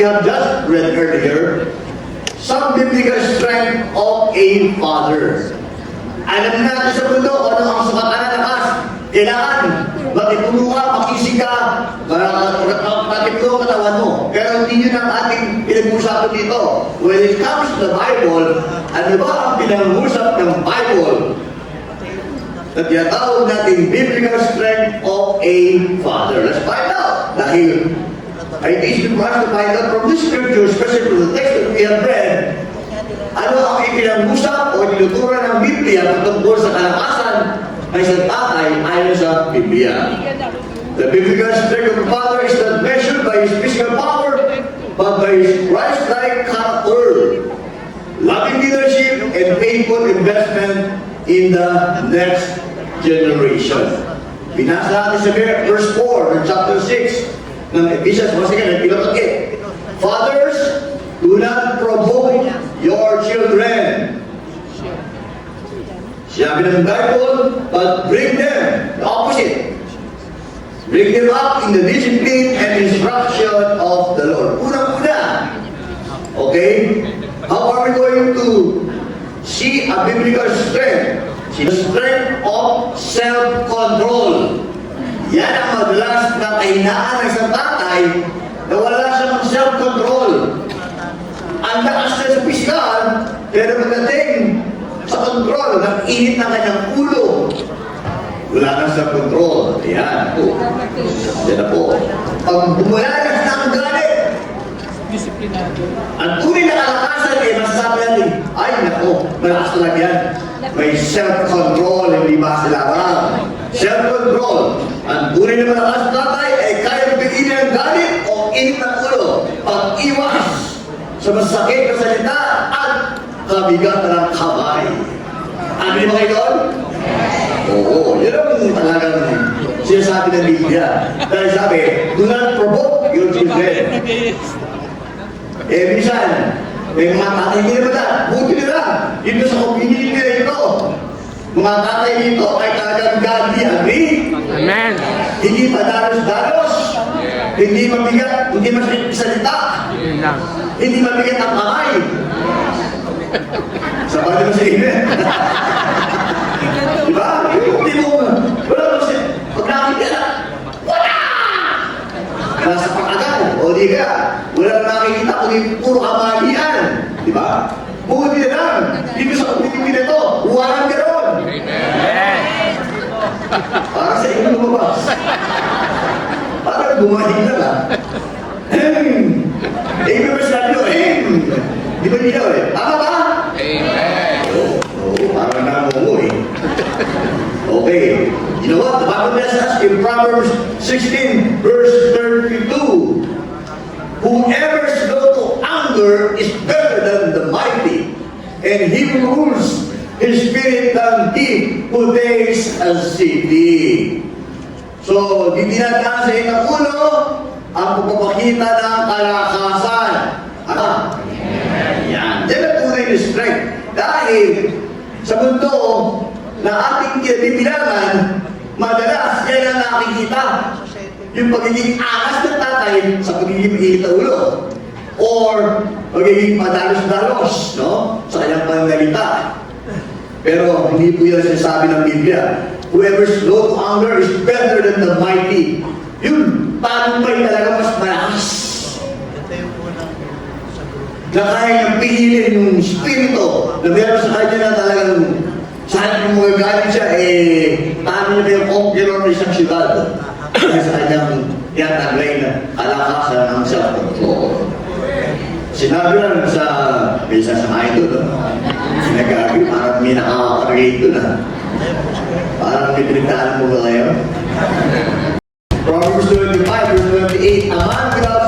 have just read earlier, some biblical strength of a father. Alam natin sa mundo kung ano ang sapat na lakas. Kailangan makipuno ka, makisig ka, matiplo ang katawan mo. Pero hindi yun ang ating pinag-uusapan dito. When it comes to the Bible, ano ba ang pinag-uusap ng Bible? Na tinatawag natin biblical strength of a father. Let's find out. Dahil it is important to find out from the scriptures, especially from the text that we have read, ano ang ipinag-usap o tinuturan ng Biblia patungkol sa kalakasan ng isang tatay ayon sa Biblia. The biblical strength of a father is not measured by his physical power, but by his Christ-like character, loving leadership, and faithful investment in the next generation. Binasa natin sa verse 4 ng chapter 6 ng Ephesians. Once again, pinapagkit. Fathers, do not provoke your children. Sinabi ng Bible, but bring them, the opposite. Bring them up in the discipline and instruction of the Lord. Unang-una. Okay? How are we going to see a biblical strength? The strength of self-control. Yan ang madalas na kahinaan ng isang tatay na wala siyang self-control. Ang lakas na sa pisikal, pero pagdating sa control, ng init na kanyang ulo, wala na sa control. Ayan po. Yan na po. Pag bumulalas na ang galit, ang tunay na kalakasan ay masasabi natin, ay nako, malakas talaga yan. May self-control, hindi ba sila lang? Self-control. Ang tunay na malakas na tatay ay kaya bigyan ng galit o init ng ulo. Pag-iwas sa masakit na salita at kabigatan ng kamay. Ano yung mga ito? Oo, yun ang talagang sinasabi ng Biblia. Dahil sabi, do not provoke your children. Minsan, may mga tatay nila ba? Buti nila. Ito sa opinion nila ito. Mga tatay nito ay talagang godly, agree? Amen. Hindi padalos-dalos. Hindi mabigat, hindi masakit salita. Hindi mabigat ang kamay. Sabay naman sa amen. Diba? Hindi mo, wala mo siya. Pag nakikita na, wala! Nasa pakagal. O di ka, walang nakikita kundi puro kamalian. Diba? Buti na lang. Dito sa community na ito, walang gano'n. Para sa inyo lumabas. Para bumahig na lang. Amen ba sinabi nyo? Di ba nila eh? Tama ba? Amen. Oo, parang namungo eh. Okay. You know what? The Bible tells us in Proverbs 16, verse 32, whoever is slow to anger is better than the mighty, and he who rules his spirit than he who takes a city. So, di dinadaan ng ulo ang pagpapakita ng kalakasan. Ano? Yan. Yan ang tunay na strength. Dahil sa mundo na ating kinabibilangan, madalas yan ang nakikita. Yung pagiging angas ng tatay sa pagiging mainit na ulo. Or pagiging madalos-dalos, no? Sa kanyang pananalita. Pero hindi po yan sinasabi ng Biblia. Whoever is slow to anger is better than the mighty. Yun, tagumpay talaga mas malakas. Na kaya niyang pihilin yung spirito na meron sa kanya na talagang saan yung magagalit siya, paano niya yung conqueror ng isang siyudad. Kaya sa kanyang tinataglay na kalakasan ng self-control. Sinabi lang sa, may sasamahin doon, nag-agree, parang may nakaka-relate doon na. Parang may pinagdaan mo ba kayo? Proverbs 25, verse 28, a man without